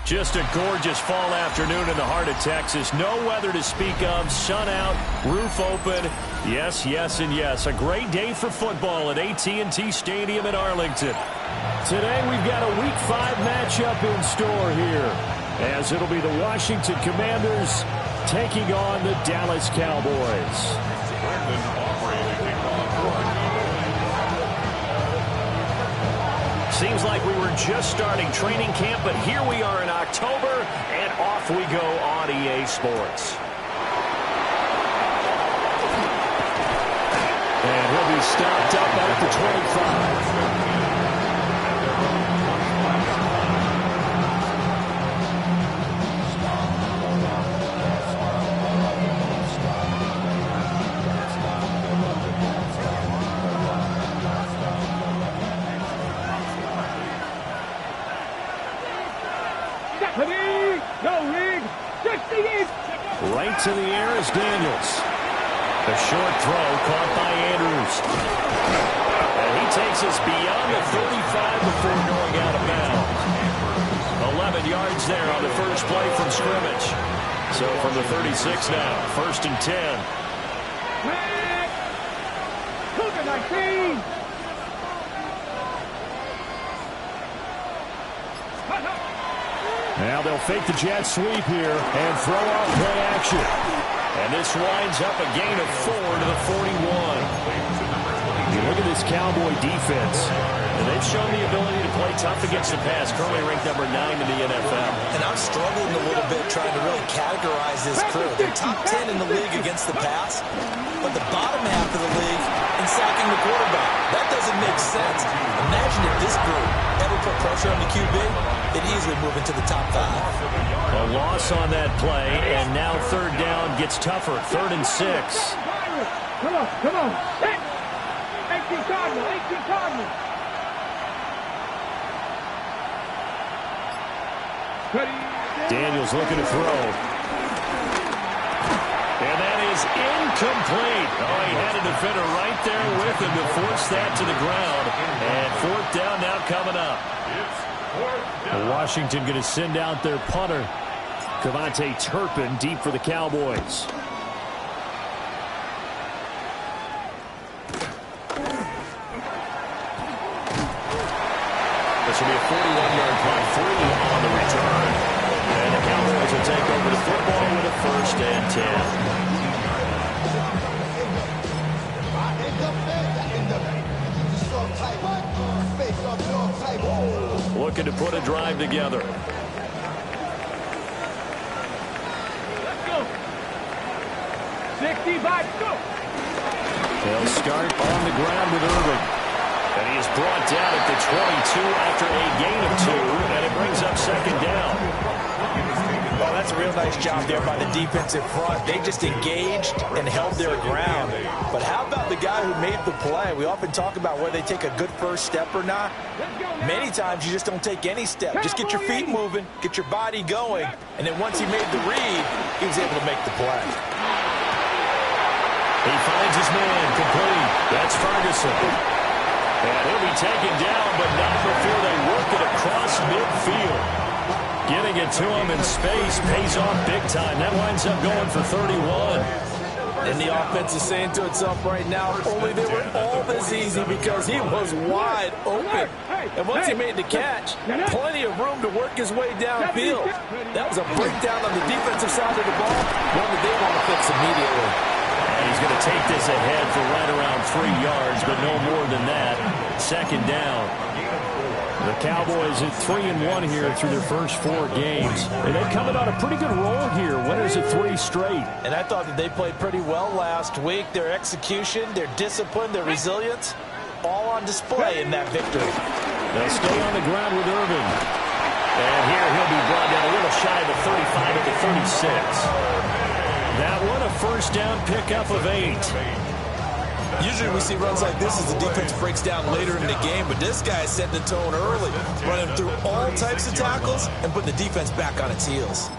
Just a gorgeous fall afternoon in the heart of Texas. No weather to speak of. Sun out, roof open. Yes, yes, and yes. A great day for football at AT&T Stadium in Arlington. Today we've got a Week 5 matchup in store here, as it'll be the Washington Commanders taking on the Dallas Cowboys. Seems like we were just starting training camp, but here we are in October, and off we go on EA Sports. And he'll be stopped up at the 25. Right to the air is Daniels. The short throw caught by Andrews. And he takes us beyond the 35 before going out of bounds. 11 yards there on the first play from scrimmage. So from the 36 now, 1st and 10. Cougar 19. Now they'll fake the jet sweep here and throw off play action. And this winds up a gain of 4 to the 41. You look at this Cowboy defense, and they've shown the ability to play tough against the pass, currently ranked number 9 in the NFL. And I'm struggling a little bit trying to really categorize this crew. They're top 10 in the league against the pass, but the bottom half of the league in sacking the quarterback. That doesn't make sense. Imagine if this group ever put pressure on the QB, they'd easily move into the top 5. A loss on that play, and now 3rd down gets tougher. 3rd and 6. Come on, come on. 18 Cardinal, 18 Cardinal. Daniels looking to throw. And that is incomplete. Oh, he had a defender right there with him to force that to the ground. And 4th down now coming up. Washington going to send out their punter, Cavante Turpin, deep for the Cowboys. This will be a 41-yard punt, 3 on the return. And the Cowboys will take over the football with a 1st and 10. Looking to put a drive together. Let's go. 65, go. They'll start on the ground with Irving. And he is brought down at the 22 after a gain of 2, and it brings up 2nd down. Well, that's a real nice job there by the defensive front. They just engaged and held their ground. But how about the guy who made the play? We often talk about whether they take a good first step or not. Many times you just don't take any step. Just get your feet moving, get your body going, and then once he made the read, he was able to make the play. He finds his man complete. That's Ferguson. And he'll be taken down, but not before they work it across midfield. Getting it to him in space pays off big time. That winds up going for 31. And the offense is saying to itself right now, only they were all this easy because he was wide open. And once he made the catch, plenty of room to work his way downfield. That was a breakdown on the defensive side of the ball, one that they want to fix immediately. And he's going to take this ahead for right around 3 yards, but no more than that. 2nd down. The Cowboys at 3-1 here through their first 4 games. And they're coming on a pretty good roll here. Winners of 3 straight. And I thought that they played pretty well last week. Their execution, their discipline, their resilience, all on display in that victory. They'll stay on the ground with Irving. And here he'll be brought down a little shy of the 35 at the 36. That one a 1st down pickup of 8. Usually we see runs like this as the defense breaks down later in the game, but this guy is setting the tone early, running through all types of tackles and putting the defense back on its heels.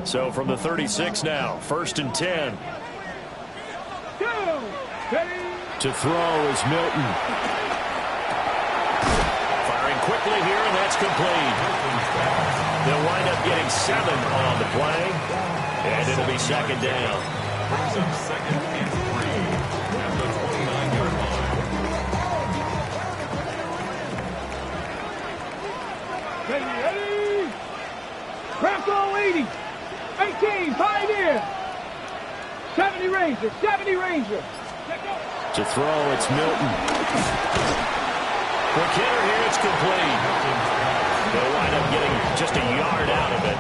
So from the 36 now, 1st and 10. To throw is Milton. Firing quickly here, and that's complete. They'll wind up getting 7 on the play, and it'll be second down. Brings up second and 3 at the 29-yard line. Ready. Craft all 80. 18, Pioneer. 70 Ranger, 70 Ranger. To throw, it's Milton. Quick hitter here, it's complete. They'll wind up getting just a yard out of it.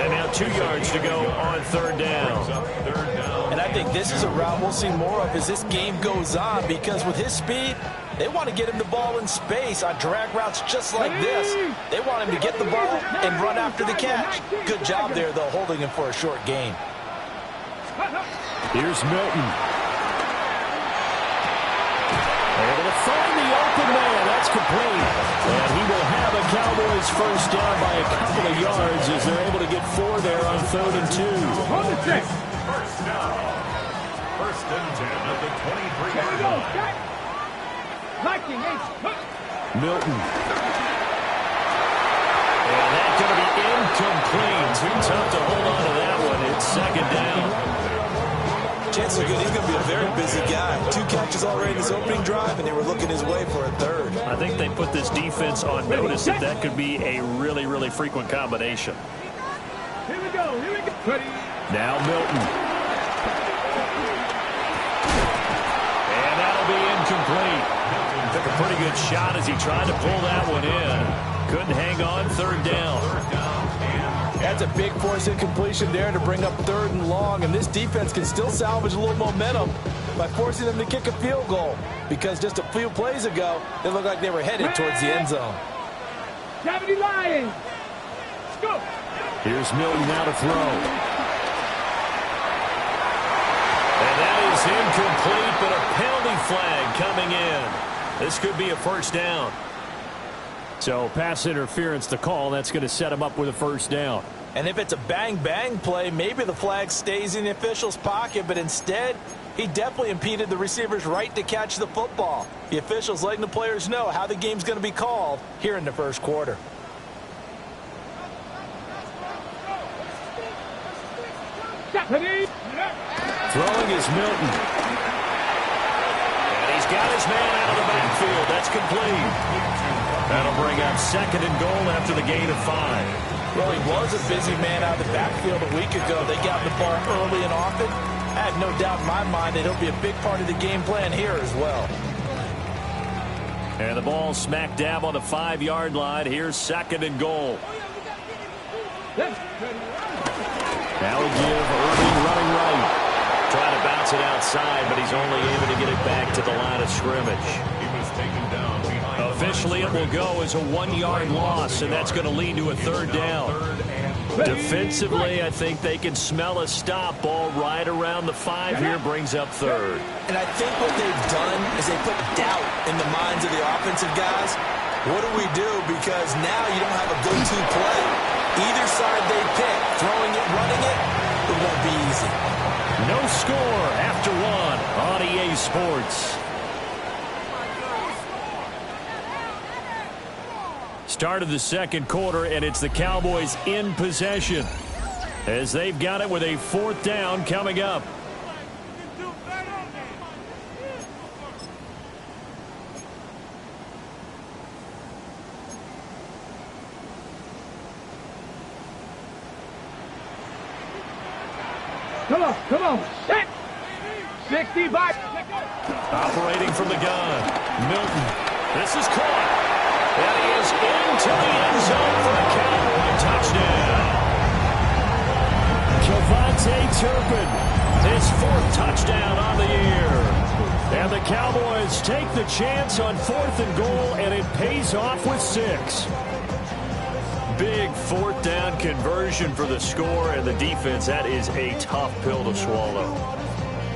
And now 2 yards to go on third down. And I think this is a route we'll see more of as this game goes on, because with his speed, they want to get him the ball in space on drag routes just like this. They want him to get the ball and run after the catch. Good job there, though, holding him for a short gain. Here's Milton. Able to find the open man. That's complete. And he will have a Cowboys first down by a couple of yards as they're able to get 4 there on 3rd and 2. On the 6. First down. First and 10 at the 23-yard line. Milton. And that's going to be incomplete. Too tough to hold on to that one. It's second down. Chances are good he's going to be a very busy guy. 2 catches already in his opening drive, and they were looking his way for a 3rd. I think they put this defense on notice that could be a really, really frequent combination. Here we go. Ready. Now Milton. And that'll be incomplete. Took a pretty good shot as he tried to pull that one in. Couldn't hang on, 3rd down. That's a big force incompletion there to bring up 3rd and long, and this defense can still salvage a little momentum by forcing them to kick a field goal, because just a few plays ago, they looked like they were headed towards the end zone. 70 Lions. Go. Here's Milton now to throw. And that is incomplete, but a penalty flag coming in. This could be a first down. So pass interference to call. That's going to set him up with a first down. And if it's a bang-bang play, maybe the flag stays in the official's pocket, but instead, he definitely impeded the receiver's right to catch the football. The official's letting the players know how the game's going to be called here in the first quarter. Throwing is Milton. And he's got his man out of the backfield. That's complete. That'll bring up 2nd and goal after the gain of 5. Well, he was a busy man out of the backfield a week ago. They got the ball early and often. I have no doubt in my mind that he'll be a big part of the game plan here as well. And the ball smack dab on the 5-yard line. Here's 2nd and goal. Now we give Irving running right. Trying to bounce it outside, but he's only able to get it back to the line of scrimmage. He was taken down behind. Officially, it will go as a 1-yard loss, and that's going to lead to a 3rd down. Defensively, I think they can smell a stop. Ball right around the 5 here, brings up 3rd. And I think what they've done is they put doubt in the minds of the offensive guys. What do we do? Because now you don't have a go-to play. Either side they pick, throwing it, running it, it won't be easy. No score after 1 on EA Sports. Start of the second quarter, and it's the Cowboys in possession as they've got it with a 4th down coming up. Come on. Set. 60 back. Operating from the gun. Milton. This is caught. And he is into the end zone for a Cowboy touchdown. Kevontae Turpin, his 4th touchdown on the year. And the Cowboys take the chance on 4th and goal, and it pays off with 6. Big 4th down conversion for the score, and the defense, that is a tough pill to swallow.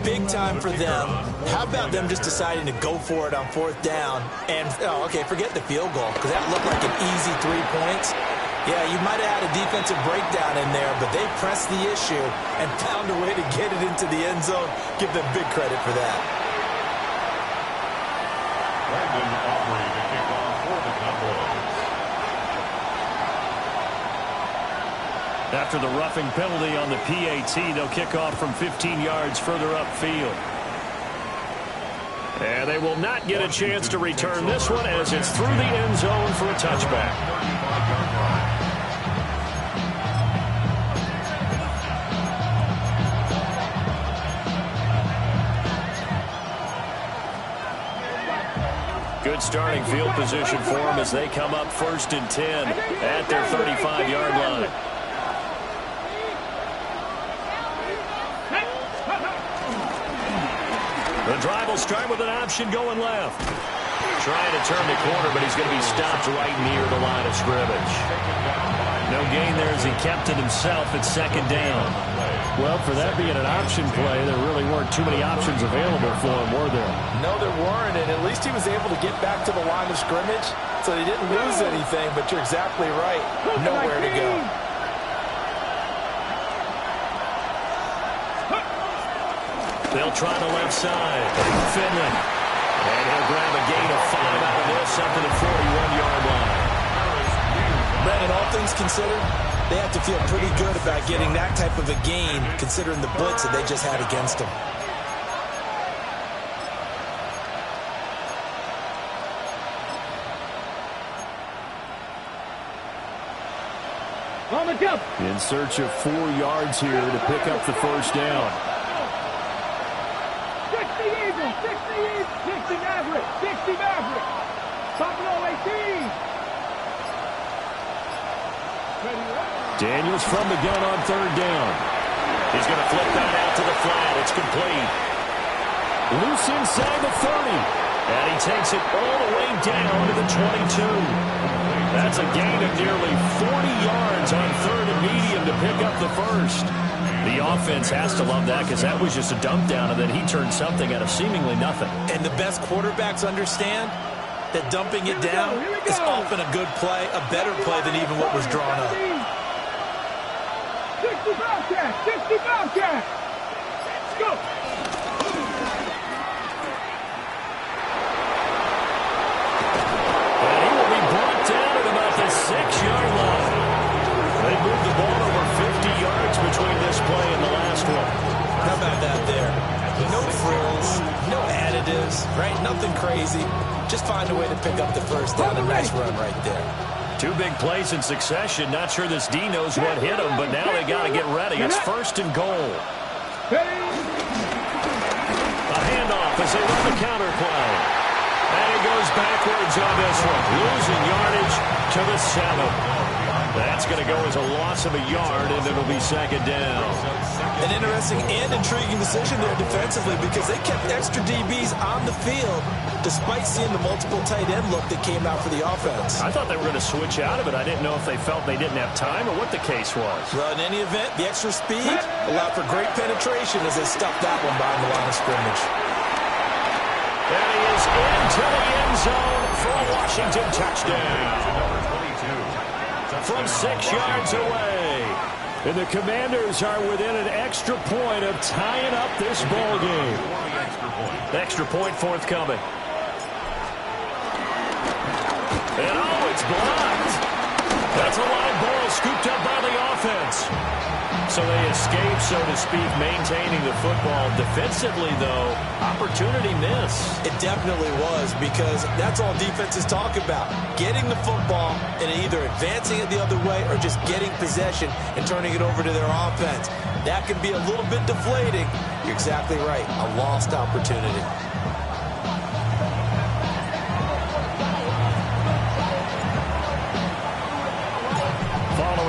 Big time for them. How about them just deciding to go for it on 4th down? And, forget the field goal, because that looked like an easy 3 points. Yeah, you might have had a defensive breakdown in there, but they pressed the issue and found a way to get it into the end zone. Give them big credit for that. Brandon Aubrey to kick off for the Cowboys. After the roughing penalty on the PAT, they'll kick off from 15 yards further upfield. And they will not get a chance to return this one as it's through the end zone for a touchback. Good starting field position for them as they come up 1st and 10 at their 35-yard line. The drive will start with an option going left. Trying to turn the corner, but he's going to be stopped right near the line of scrimmage. No gain there as he kept it himself at 2nd down. Well, for that being an option play, there really weren't too many options available for him, were there? No, there weren't, and at least he was able to get back to the line of scrimmage, so he didn't lose anything, but you're exactly right. Nowhere to go. They'll try the left side. Finley. And he'll grab a gain of 5 out of this up to the 41-yard line. Brandon, all things considered, they have to feel pretty good about getting that type of a gain, considering the blitz that they just had against them. On the jump. In search of 4 yards here to pick up the 1st down. 60 Eagles, 60 Maverick, 60 Maverick. Buffalo 18. Daniels from the gun on 3rd down. He's going to flip that out to the flat. It's complete. Loose inside the 30. And he takes it all the way down to the 22. That's a gain of nearly 40 yards on 3rd and medium to pick up the 1st. The offense has to love that because that was just a dump down, and then he turned something out of seemingly nothing. And the best quarterbacks understand that dumping it down is often a good play, a better play than even what was drawn up. 60 Bobcats, 60 Bobcats. Let's go. And he will be brought down at about the 6-yard line. They moved the ball over 50 yards between this play and the last one. How about that there? No frills, no additives, right? Nothing crazy. Just find a way to pick up the 1st down. A nice run right there. 2 big plays in succession. Not sure this D knows what hit him, but now they got to get ready. It's 1st and goal. A handoff as they run the counter play. And he goes backwards on this one. Losing yardage to the 7. That's going to go as a loss of a yard, and it'll be 2nd down. An interesting and intriguing decision there defensively because they kept extra DBs on the field despite seeing the multiple tight end look that came out for the offense. I thought they were going to switch out of it. I didn't know if they felt they didn't have time or what the case was. Well, in any event, the extra speed allowed for great penetration as they stuffed that one behind the line of scrimmage. And he is into the end zone for a Washington touchdown. From 6 yards away. And the Commanders are within an extra point of tying up this ball game. Extra point forthcoming. And oh, it's blocked. That's a live ball scooped up by the offense. So they escape, so to speak, maintaining the football. Defensively, though, opportunity miss. It definitely was because that's all defenses talk about. Getting the football and either advancing it the other way or just getting possession and turning it over to their offense. That can be a little bit deflating. You're exactly right. A lost opportunity.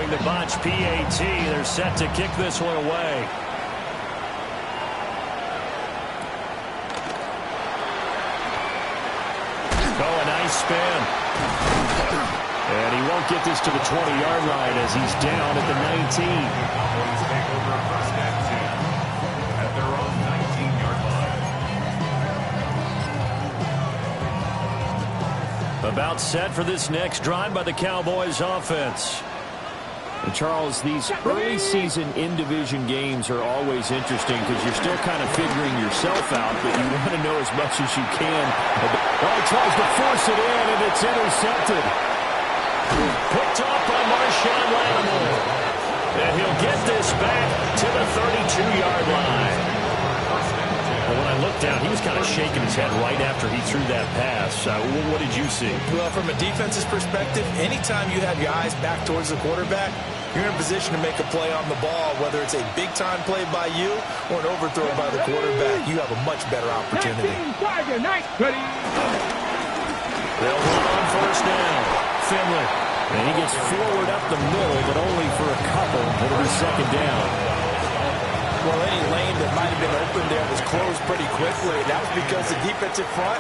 The botch PAT, they're set to kick this one away. Oh, a nice spin. And he won't get this to the 20-yard line as he's down at the 19. Cowboys take over 1st and 10 at their own 19-yard line. About set for this next drive by the Cowboys offense. And Charles, these early season in-division games are always interesting because you're still kind of figuring yourself out, but you want to know as much as you can. Oh, he tries to force it in, and it's intercepted. Picked up by Marshawn Lattimore. And he'll get this back to the 32-yard line. Well, when I looked down, he was kind of shaking his head right after he threw that pass. What did you see? Well, from a defense's perspective, anytime you have your eyes back towards the quarterback, you're in a position to make a play on the ball, whether it's a big-time play by you or an overthrow by the quarterback. You have a much better opportunity. They'll run on first down. Finley. And he gets forward up the middle, but only for a couple. It'll be second down. Well, any lane that might have been open there was closed pretty quickly. That was because the defensive front,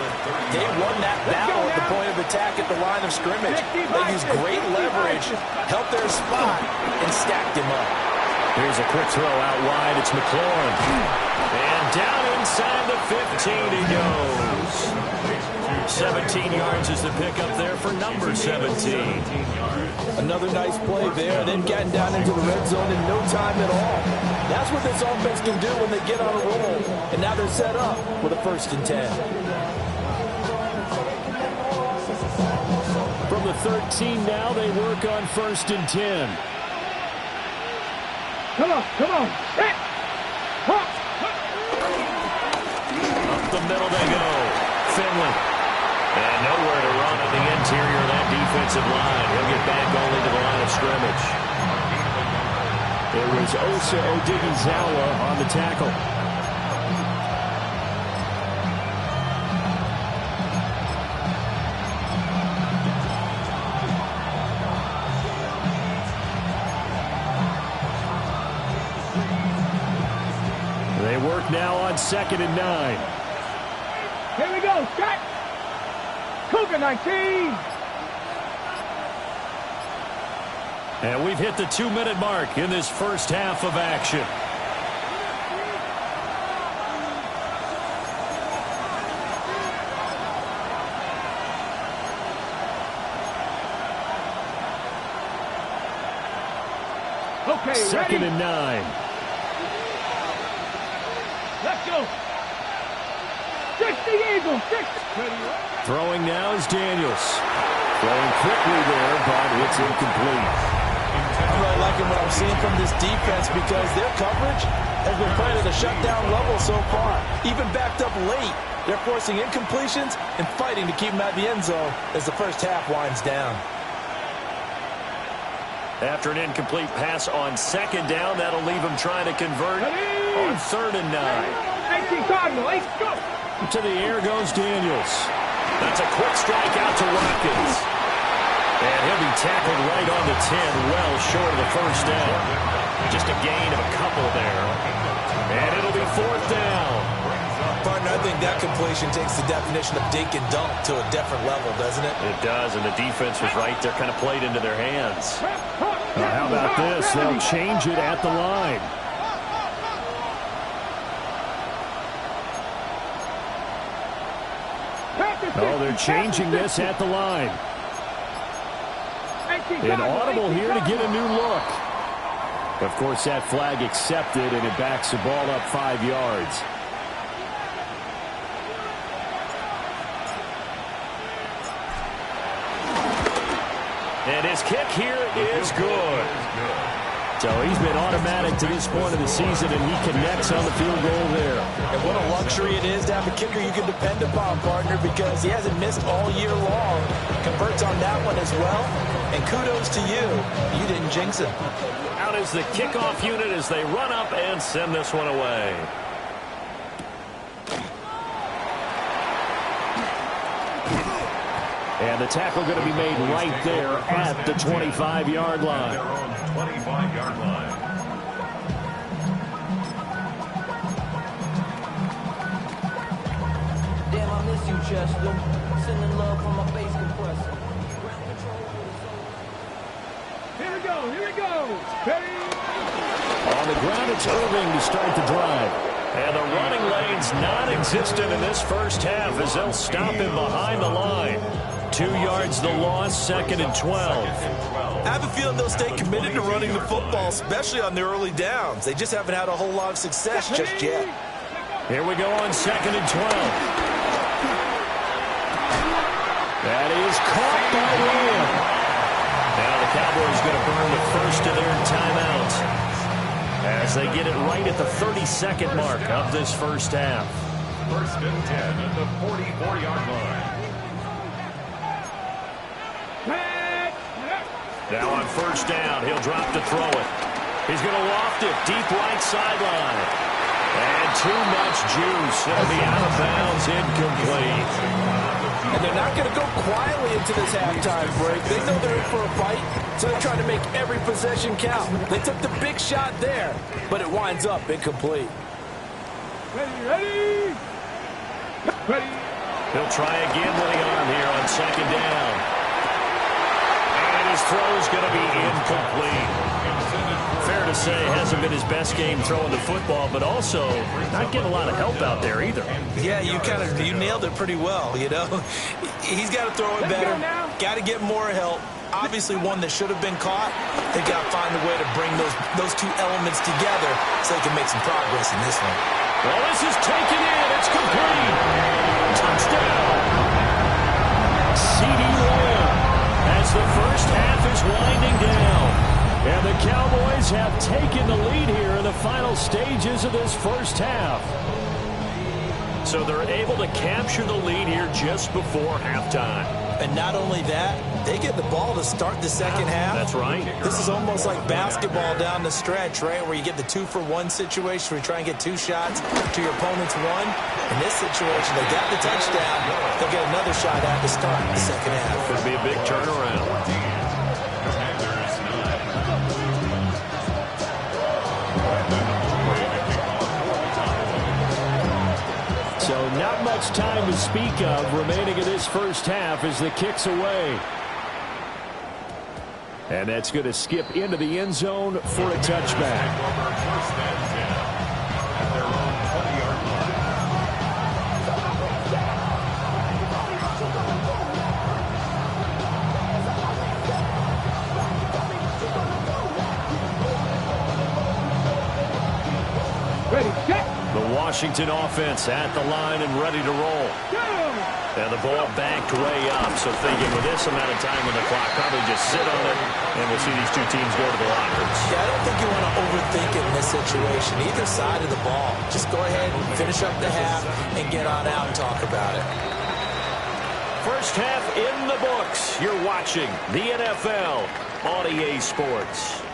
they won that battle at the point of attack at the line of scrimmage. They used great leverage, held their spot, and stacked him up. Here's a quick throw out wide. It's McLaurin. And down inside the 15 he goes. 17 yards is the pickup there for number 17. Another nice play there. Then getting down into the red zone in no time at all. That's what this offense can do when they get on a roll. And now they're set up with a 1st and 10. From the 13 now, they work on 1st and 10. Come on. Up the middle they go. Finley. And nowhere to run at the interior of that defensive line. He'll get back only to the line of scrimmage. There was Osa Odighizuwa on the tackle. They work now on 2nd and 9. Here we go, Scott. Cougar 19. And we've hit the 2-minute mark in this first half of action. Okay, 2nd ready? and 9. Let's go. 60 Eagles. 60. Throwing now is Daniels. Throwing quickly there, but it's incomplete. I'm really liking what I'm seeing from this defense because their coverage has been playing at a shutdown level so far. Even backed up late, they're forcing incompletions and fighting to keep them out of the end zone as the first half winds down. After an incomplete pass on 2nd down, that'll leave him trying to convert on 3rd and 9. 18 Cardinal. Let's go. To the air goes Daniels. That's a quick strike out to Watkins. And he'll be tackled right on the 10, well short of the first down. Just a gain of a couple there. And it'll be 4th down. Partner, I think that completion takes the definition of dink and dunk to a different level, doesn't it? It does, and the defense was right there, kind of played into their hands. How about this? They'll change it at the line. Oh, they're changing this at the line. An audible here to get a new look. Of course, that flag accepted, and it backs the ball up 5 yards. And his kick here is good. So he's been automatic to this point of the season, and he connects on the field goal there. And what a luxury it is to have a kicker you can depend upon, partner, because he hasn't missed all year long. Converts on that one as well. And kudos to you. You didn't jinx him. Out is the kickoff unit as they run up and send this one away. And the tackle going to be made right there at the 25-yard line. Their own 25-yard line. Damn, I miss you, Chester. Sending love from my bass compressor. Here we go. Ready? On the ground, it's Irving to start the drive. And the running lane's non-existent in this first half as they'll stop him behind the line. 2 yards the loss, 2nd and 12. I have a feeling they'll stay committed to running the football, especially on their early downs. They just haven't had a whole lot of success just yet. Here we go on 2nd and 12. That is caught by Lamb. Now the Cowboys going to burn the first of their timeouts. as they get it right at the 32nd mark of this first half. 1st and 10 at the 44-yard line. Now on first down, he'll drop to throw it. He's going to loft it deep right sideline. And too much juice. It'll be out of bounds, incomplete. And they're not going to go quietly into this halftime break. They know they're in for a fight, so they're trying to make every possession count. They took the big shot there, but it winds up incomplete. Ready. He'll try again with the arm here on second down. And his throw's going to be incomplete. Fair to say, hasn't been his best game throwing the football, but also not getting a lot of help out there either. Yeah, you nailed it pretty well, you know. He's got to throw it better, got to get more help. Obviously one that should have been caught. They've got to find a way to bring those two elements together so they can make some progress in this one. Well, this is taken in. It's complete. Touchdown. CeeDee Lamb as the first half is winding down. And the Cowboys have taken the lead here in the final stages of this first half. So they're able to capture the lead here just before halftime. And not only that, they get the ball to start the second half. That's right. This is almost like basketball down the stretch, right, where you get the 2-for-1 situation where you try and get 2 shots to your opponent's 1. In this situation, they got the touchdown. They'll get another shot at to start the second half. Could be a big turnaround. So not much time to speak of remaining in this first half as the kick's away. And that's going to skip into the end zone for a touchback. Ready, set. The Washington offense at the line and ready to roll. And the ball backed way up, so thinking with this amount of time on the clock, probably just sit on it, and we'll see these two teams go to the lockers. Yeah, I don't think you want to overthink it in this situation. Either side of the ball. Just go ahead and finish up the half and get on out and talk about it. First half in the books. You're watching the NFL on EA Sports.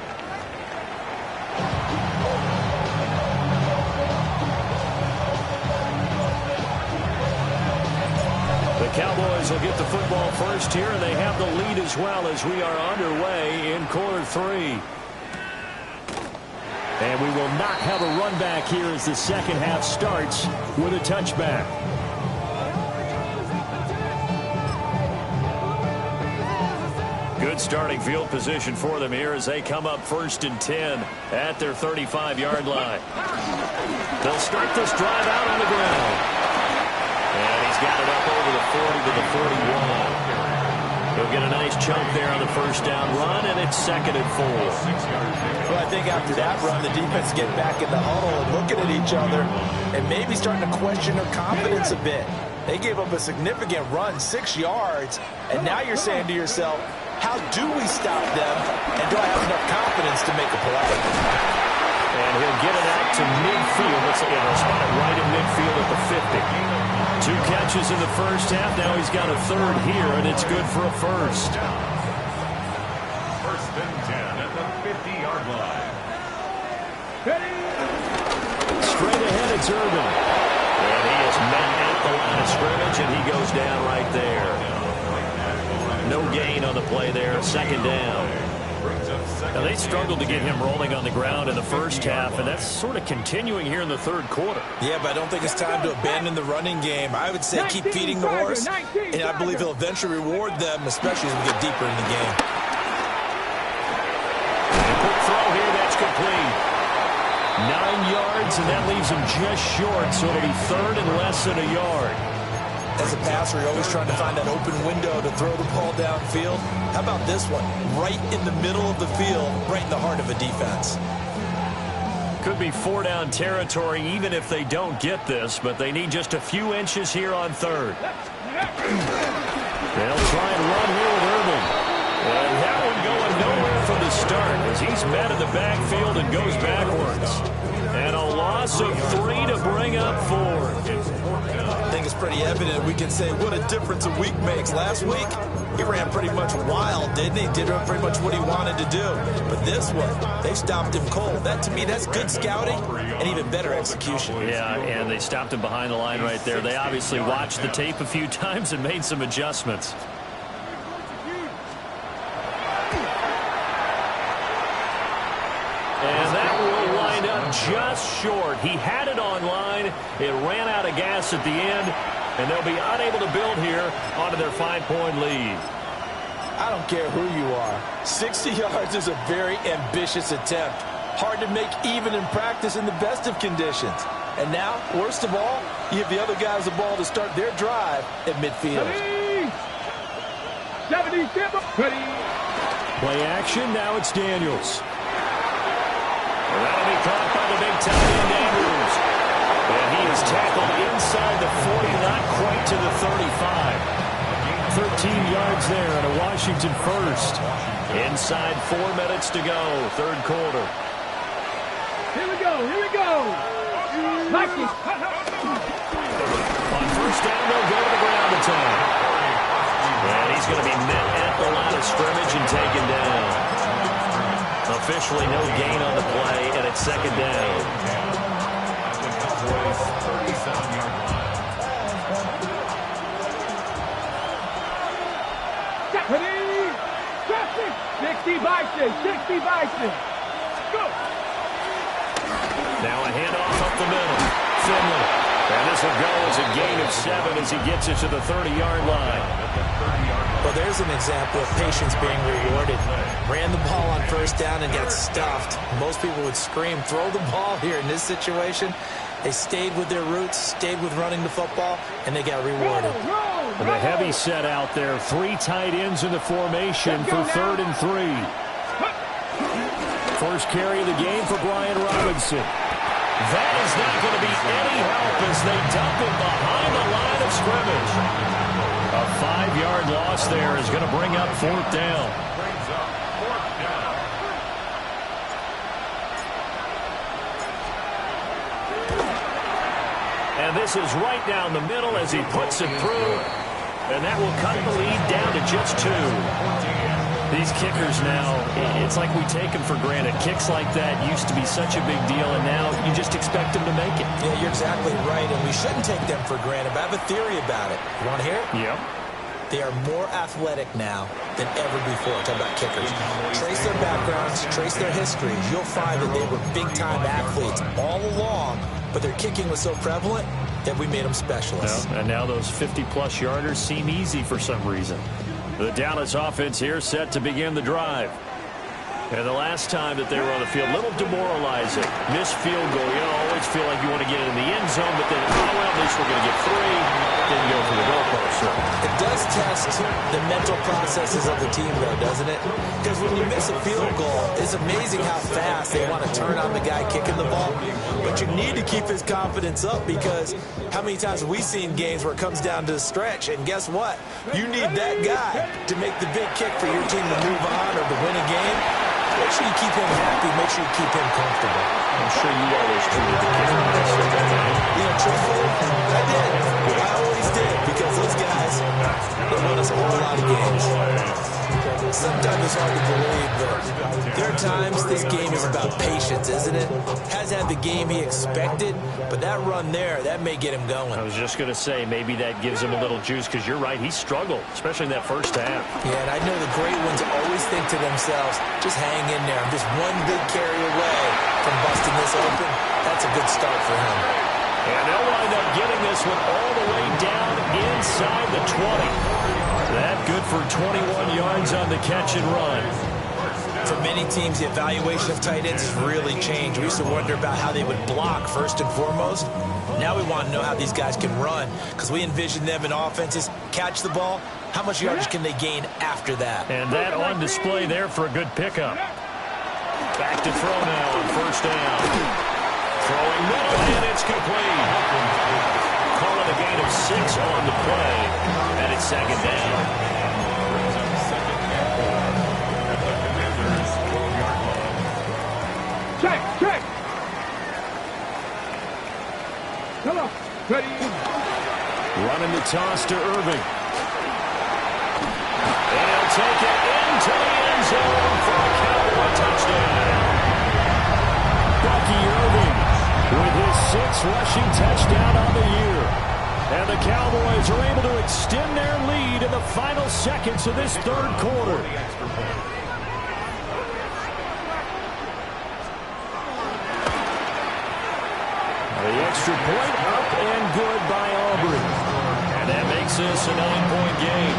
The Cowboys will get the football first here, and they have the lead as well as we are underway in quarter 3. And we will not have a run back here as the second half starts with a touchback. Good starting field position for them here as they come up 1st and 10 at their 35-yard line. They'll start this drive out on the ground. And he's got it up over the 40 to the 41. He'll get a nice chunk there on the first down run, and it's 2nd and 4. Well, I think after that run, the defense get back in the huddle and looking at each other and maybe starting to question their confidence a bit. They gave up a significant run, 6 yards, and now you're saying to yourself, how do we stop them, and do I have enough confidence to make a play? And he'll get it out to midfield. Let's see, he'll spot it right at midfield at the 50. 2 catches in the first half. Now he's got a 3rd here, and it's good for a first. 1st and 10 at the 50-yard line. Straight ahead, it's Irvin. And he is met at the line of scrimmage, and he goes down right there. No gain on the play there. 2nd down. Now, they struggled to get him rolling on the ground in the first half, and that's sort of continuing here in the 3rd quarter. Yeah, but I don't think it's time to abandon the running game. I would say keep feeding the horse, and I believe he'll eventually reward them, especially as we get deeper in the game. A quick throw here, that's complete. 9 yards, and that leaves him just short, so it'll be 3rd and less than a yard. As a passer, you're always trying to find that open window to throw the ball downfield. How about this one? Right in the middle of the field, right in the heart of a defense. Could be 4-down territory even if they don't get this, but they need just a few inches here on 3rd. They'll try and run here with Irvin. And that one going nowhere from the start. start as he's met in the backfield and goes backwards. And a loss of 3 to bring up 4. I think it's pretty evident. We can say what a difference a week makes. Last week, he ran pretty much wild, didn't he? Did pretty much what he wanted to do. But this one, they stopped him cold. That, to me, that's good scouting and even better execution. Yeah, and they stopped him behind the line right there. They obviously watched the tape a few times and made some adjustments. And that will line up just short. He had it on line. It ran out of gas at the end, and they'll be unable to build here onto their 5-point lead. I don't care who you are. 60 yards is a very ambitious attempt. Hard to make even in practice in the best of conditions. And now, worst of all, you give the other guys the ball to start their drive at midfield. 70, Play action, now it's Daniels. That'll be caught by the big tight end, Andrews. And he is tackled inside the 40, not quite to the 35. 13 yards there and a Washington first. Inside 4 minutes to go, third quarter. Here we go, here we go. Mikey. On first down, they'll go to the ground attack. And he's going to be met at the line of scrimmage and taken down. Officially no gain on the play, and it's second down. Deputy! 60 Bison, 60 Bison. Go! Now a handoff up the middle. Finley. And this will go as a gain of 7 as he gets it to the 30-yard line. Well, there's an example of patience being rewarded. Ran the ball on first down and got stuffed. Most people would scream, throw the ball here. In this situation, they stayed with their roots, stayed with running the football, and they got rewarded. And the heavy set out there. 3 tight ends in the formation for 3rd and 3. First carry of the game for Brian Robinson. That is not going to be any help as they dump him behind the line of scrimmage. A 5-yard loss there is going to bring up 4th down. And this is right down the middle as he puts it through. And that will cut the lead down to just 2. These kickers now, it's like we take them for granted. Kicks like that used to be such a big deal, and now you just expect them to make it. Yeah, you're exactly right, and we shouldn't take them for granted. But I have a theory about it. You want to hear it? Yep. They are more athletic now than ever before. Talk about kickers. Trace their backgrounds, trace their histories. You'll find that they were big-time athletes all along, but their kicking was so prevalent that we made them specialists. Well, and now those 50-plus yarders seem easy for some reason. The Dallas offense here set to begin the drive. And the last time that they were on the field, a little demoralizing. Missed field goal. You always feel like you want to get in the end zone, but then, oh, well, at least we're going to get 3. Didn't go for the goalpost. So. It does test the mental processes of the team, though, doesn't it? Because when you miss a field goal, it's amazing how fast they want to turn on the guy kicking the ball. But you need to keep his confidence up because how many times have we seen games where it comes down to the stretch, and guess what? You need that guy to make the big kick for your team to move on or to win a game. Make sure you keep him happy. Make sure you keep him comfortable. I'm sure you always treated the kicker. You know, truthfully, I did. I always did because those guys, they won us a whole lot of games. Sometimes it's hard to believe, but there are times this game is about patience, isn't it? Hasn't had the game he expected, but that run there, that may get him going. I was just going to say, maybe that gives him a little juice because you're right, he struggled, especially in that first half. Yeah, and I know the great ones always think to themselves, just hang in there. I'm just one big carry away from busting this open. That's a good start for him. And they'll wind up getting this one all the way down inside the 20. That good for 21 yards on the catch and run. For many teams, the evaluation of tight ends has really changed. We used to wonder about how they would block first and foremost. Now we want to know how these guys can run because we envision them in offenses catch the ball. How much yardage can they gain after that? And that on display there for a good pickup. Back to throw now on first down. Throwing middle, and it's complete. Calling a gain of 6 on the play, and it's second down. Come on. Ready. Running the toss to Irving. And he'll take it into the end zone for a Cowboy touchdown. Bucky Irving with his 6th rushing touchdown on the year. And the Cowboys are able to extend their lead in the final seconds of this third quarter. The extra point up and good by Aubrey. And that makes this a 9-point game.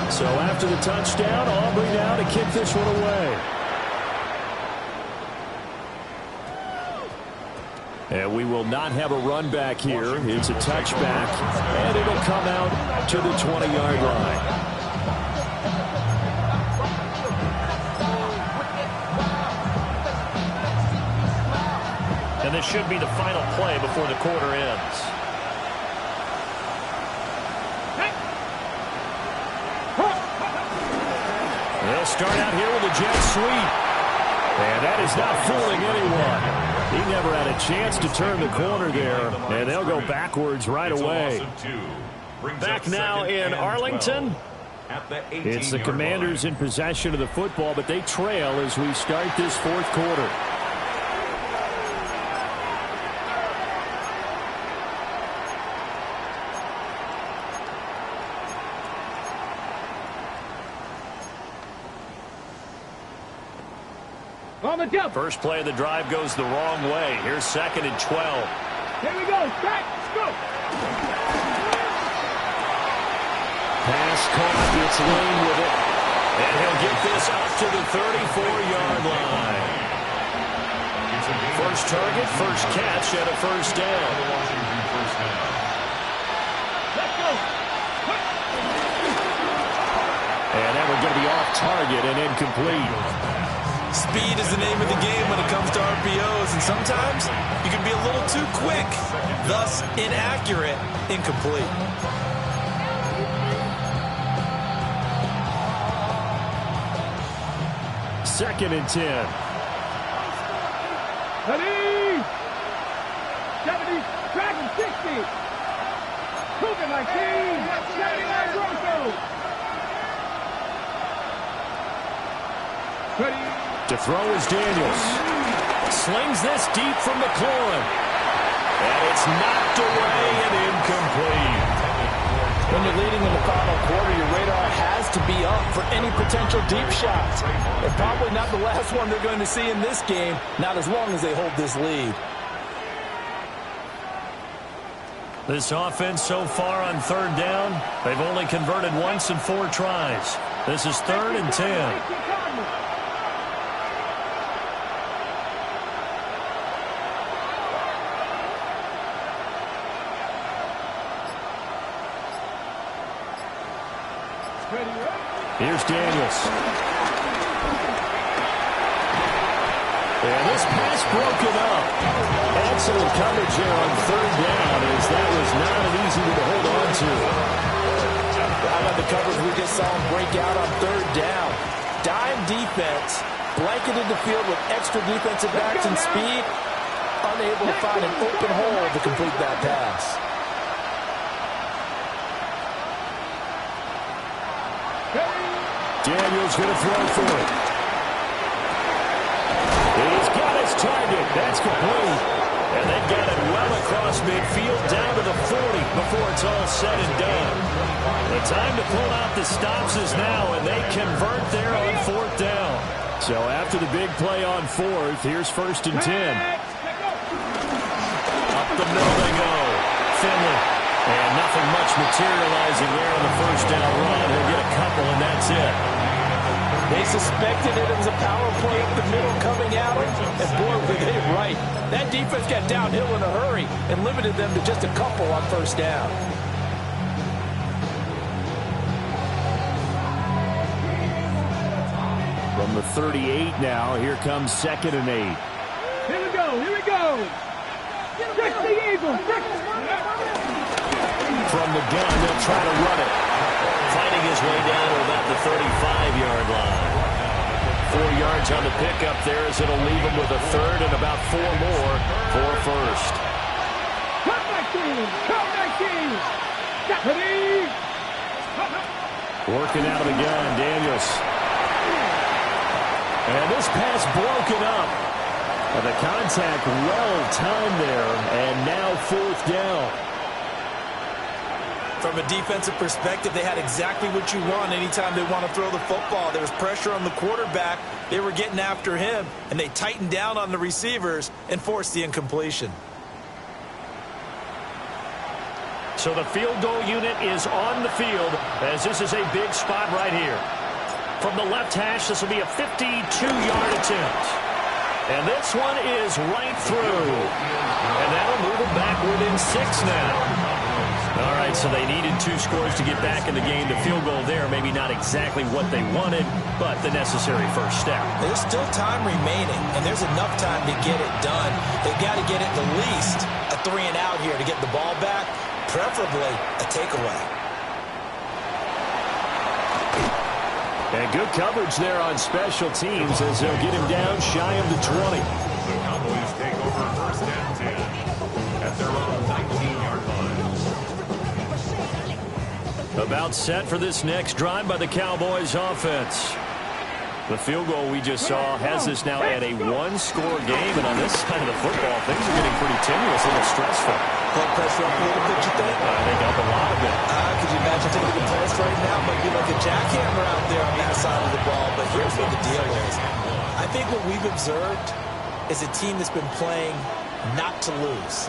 So after the touchdown, Aubrey now to kick this one away. And we will not have a run back here. It's a touchback, and it'll come out to the 20-yard line. And this should be the final play before the quarter ends. They'll start out here with a jet sweep. And that is not fooling anyone. He never had a chance to turn the corner there. And they'll go backwards right away. Back now in Arlington. It's the Commanders in possession of the football, but they trail as we start this fourth quarter. On the jump. First play of the drive goes the wrong way. Here's 2nd and 12. Here we go. Back. Go. Pass caught. Gets Lane with it. And he'll get this up to the 34-yard line. First target, first catch, and a first down. Let's go. And that one's going to be off target and incomplete. Speed is the name of the game when it comes to RPOs, and sometimes you can be a little too quick, thus inaccurate, incomplete. Second and 10. Ready. 70. Dragon 60. Cougar 19. 79 Broncos. Ready. To throw is Daniels. Slings this deep from McLaurin. And it's knocked away and incomplete. When you're leading in the final quarter, your radar has to be up for any potential deep shots. And probably not the last one they're going to see in this game, not as long as they hold this lead. This offense so far on third down, they've only converted once in 4 tries. This is 3rd and 10. Here's Daniels. And this pass broken up. Excellent coverage here on third down, as that was not an easy one to hold on to. How about the coverage we just saw him break out on third down? Dime defense, blanketed the field with extra defensive backs and speed, unable to find an open hole to complete that pass. Daniels going to throw for it. He's got his target. That's complete. And they've got it well across midfield down to the 40 before it's all said and done. The time to pull out the stops is now, and they convert there on 4th down. So after the big play on 4th, here's 1st and 10. Up the middle they go. Finley. And nothing much materializing there on the first down run. He'll get a couple, and that's it. They suspected it was a power play up the middle coming at them, and boy, were they right. That defense got downhill in a hurry and limited them to just a couple on first down. From the 38 now, here comes 2nd and 8. Here we go. Here we go. Fix the Eagles. From the gun, they'll try to run it. Fighting his way down to about the 35-yard line. 4 yards on the pickup there as it'll leave them with a third and about 4 more for first. Come 19! Come 19! Ready? Working out of the gun, Daniels. And this pass broken up. And the contact well timed there, and now 4th down. From a defensive perspective, they had exactly what you want anytime they want to throw the football. There was pressure on the quarterback. They were getting after him, and they tightened down on the receivers and forced the incompletion. So the field goal unit is on the field as this is a big spot right here. From the left hash, this will be a 52-yard attempt. And this one is right through. And that'll move them back within 6 now. All right, so they needed 2 scores to get back in the game. The field goal there, maybe not exactly what they wanted, but the necessary first step. There's still time remaining, and there's enough time to get it done. They've got to get at the least a 3 and out here to get the ball back, preferably a takeaway. And good coverage there on special teams as they'll get him down shy of the 20. The Cowboys take over first and 10 at their own 19-yard line. About set for this next drive by the Cowboys offense. The field goal we just saw has us now at a 1-score game, and on this side of the football, things are getting pretty tenuous, a little stressful. Blood pressure up a little bit, you think? I think up a lot of it. Could you imagine taking the test right now? Might be like a jackhammer out there on that side of the ball, but here's what the deal is. I think what we've observed is a team that's been playing not to lose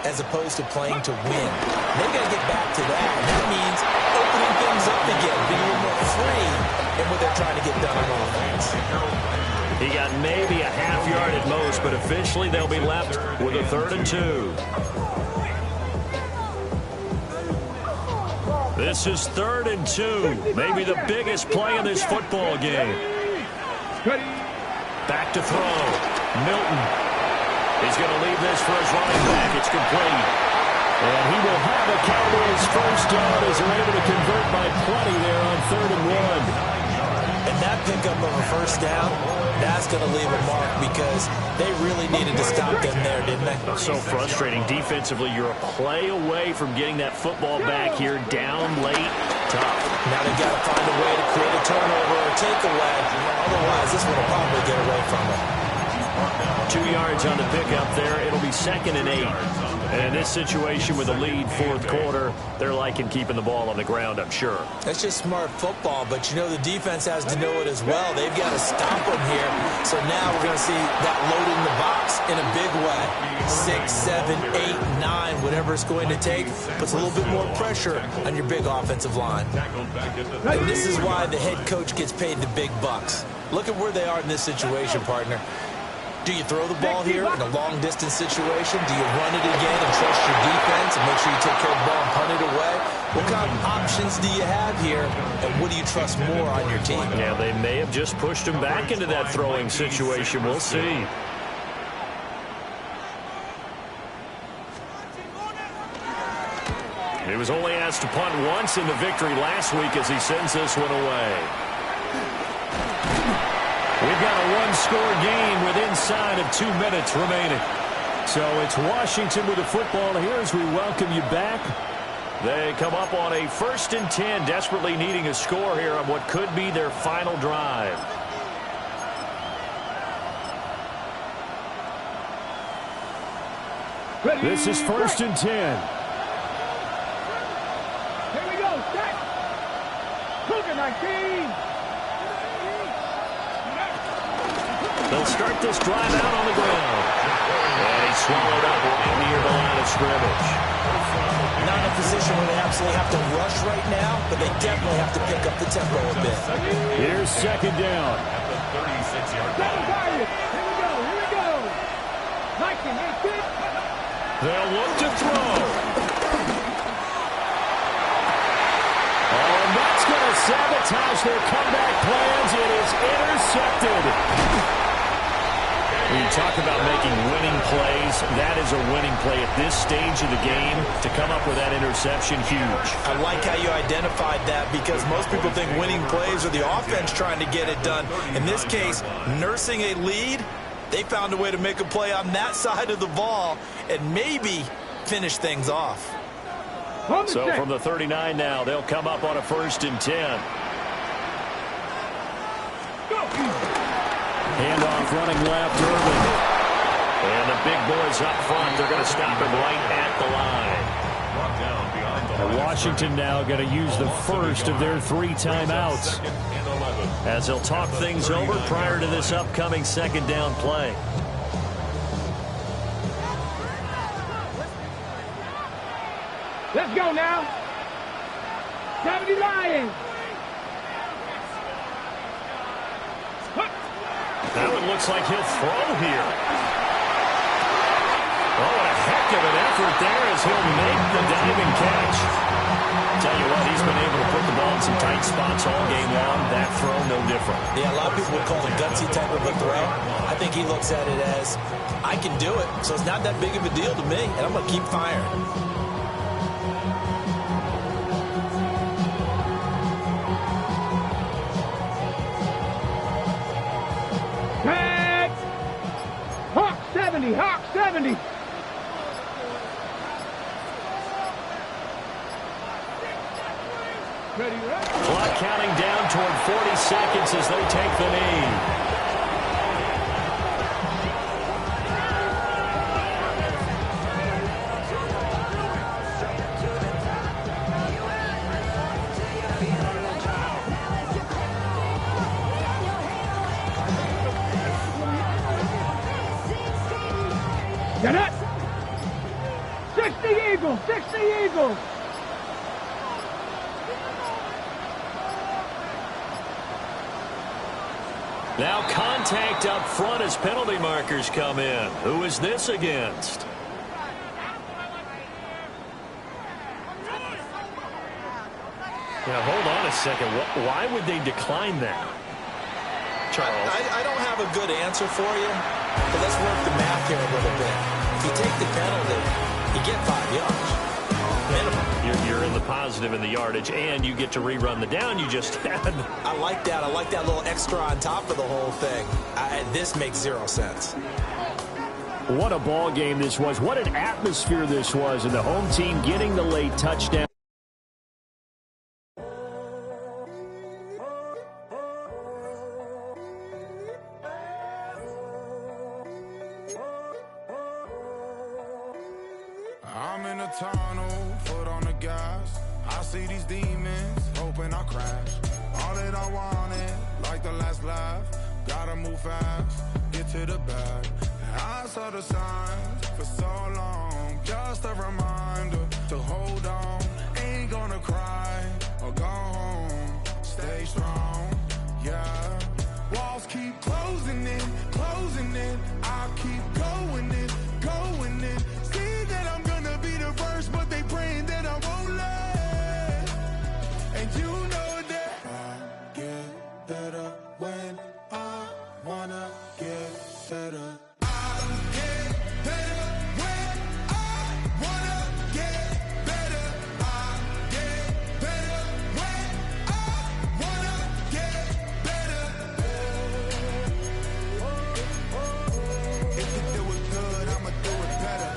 as opposed to playing to win. They've got to get back to that, and that means opening things up again, being a little more free in what they're trying to get done on offense. He got maybe a half yard at most, but officially they'll be left with a 3rd and 2. This is 3rd and 2, maybe the biggest play in this football game. Back to throw. Milton. He's going to leave this for his running back. It's complete. And he will have a Cowboys first down as they're able to convert by plenty there on 3rd and 1. And that pickup of a first down, that's going to leave a mark because they really needed to stop them there, didn't they? So frustrating. Defensively, you're a play away from getting that football back here down late. Tough. Now they've got to find a way to create a turnover or takeaway. Otherwise, this one will probably get away from them. 2 yards on the pickup there. It'll be 2nd and 8. And in this situation with a lead 4th quarter, they're liking keeping the ball on the ground, I'm sure. That's just smart football, but you know the defense has to know it as well. They've got to stop them here. So now we're going to see that load in the box in a big way. 6, 7, 8, 9, whatever it's going to take, puts a little bit more pressure on your big offensive line. And this is why the head coach gets paid the big bucks. Look at where they are in this situation, partner. Do you throw the ball here in a long-distance situation? Do you run it again and trust your defense and make sure you take care of the ball and punt it away? What kind of options do you have here, and what do you trust more on your team? Yeah, they may have just pushed him back into that throwing situation. We'll see. He was only asked to punt once in the victory last week as he sends this one away. We've got a 1-score game with inside of 2 minutes remaining. So it's Washington with the football here as we welcome you back. They come up on a 1st and 10, desperately needing a score here on what could be their final drive. This is 1st and 10. Here we go, set. Cougar 19. They'll start this drive out on the ground. And he's swallowed up right near the line of scrimmage. Not in a position where they absolutely have to rush right now, but they definitely have to pick up the tempo a bit. Here's 2nd down. At the 36-yard line. Here we go, here we go. 19, 18. They'll look to throw. Oh, and that's going to sabotage their comeback plans. It is intercepted. When you talk about making winning plays, that is a winning play at this stage of the game. To come up with that interception, huge. I like how you identified that, because most people think winning plays are the offense trying to get it done. In this case, nursing a lead, they found a way to make a play on that side of the ball and maybe finish things off. So from the 39 now, they'll come up on a 1st and 10. Handoff running left, Irvin. And the big boys up front, they're going to stop him right at the line. And Washington now going to use the first of their 3 timeouts, as they'll talk things over prior to this upcoming 2nd down play. Let's go now. 70 Lions. Now it looks like he'll throw here. Oh, what a heck of an effort there as he'll make the diving catch. Tell you what, he's been able to put the ball in some tight spots all game long. That throw, no different. Yeah, a lot of people would call it a gutsy type of a throw. I think he looks at it as, I can do it, so it's not that big of a deal to me, and I'm going to keep firing. Tag! Hawk 70, Hawk 70. Ready, right? Clock counting down toward 40 seconds as they take the knee. Get it! 60 Eagles, 60 Eagles. Now contact up front as penalty markers come in. Who is this against? Now, hold on a second. Why would they decline that? Charles? I don't have a good answer for you, but let's work the math here a little bit. If you take the penalty, you get 5 yards. Minimum. You're in the positive in the yardage, and you get to rerun the down you just had. I like that. I like that little extra on top of the whole thing. This makes 0 sense. What a ball game this was. What an atmosphere this was, and the home team getting the late touchdown. I'm in a tunnel, foot on the gas. I see these demons, hoping I crash. All that I wanted, like the last laugh. Gotta move fast, get to the bag. I saw the signs for so long. Just a reminder to hold on. Ain't gonna cry or go home. Stay strong, yeah. Walls keep closing in, closing in. I keep going in, going in. See that I'm gonna be the first, but they praying that I won't let. And you know that I get better when I wanna get better. I get better when I wanna get better. I get better when I wanna get better. If you do it good, I'ma do it better.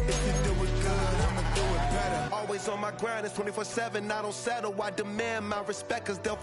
If you do it good, I'ma do it better. Always on my grind, it's 24/7, I don't settle. I demand my respect, cause they'll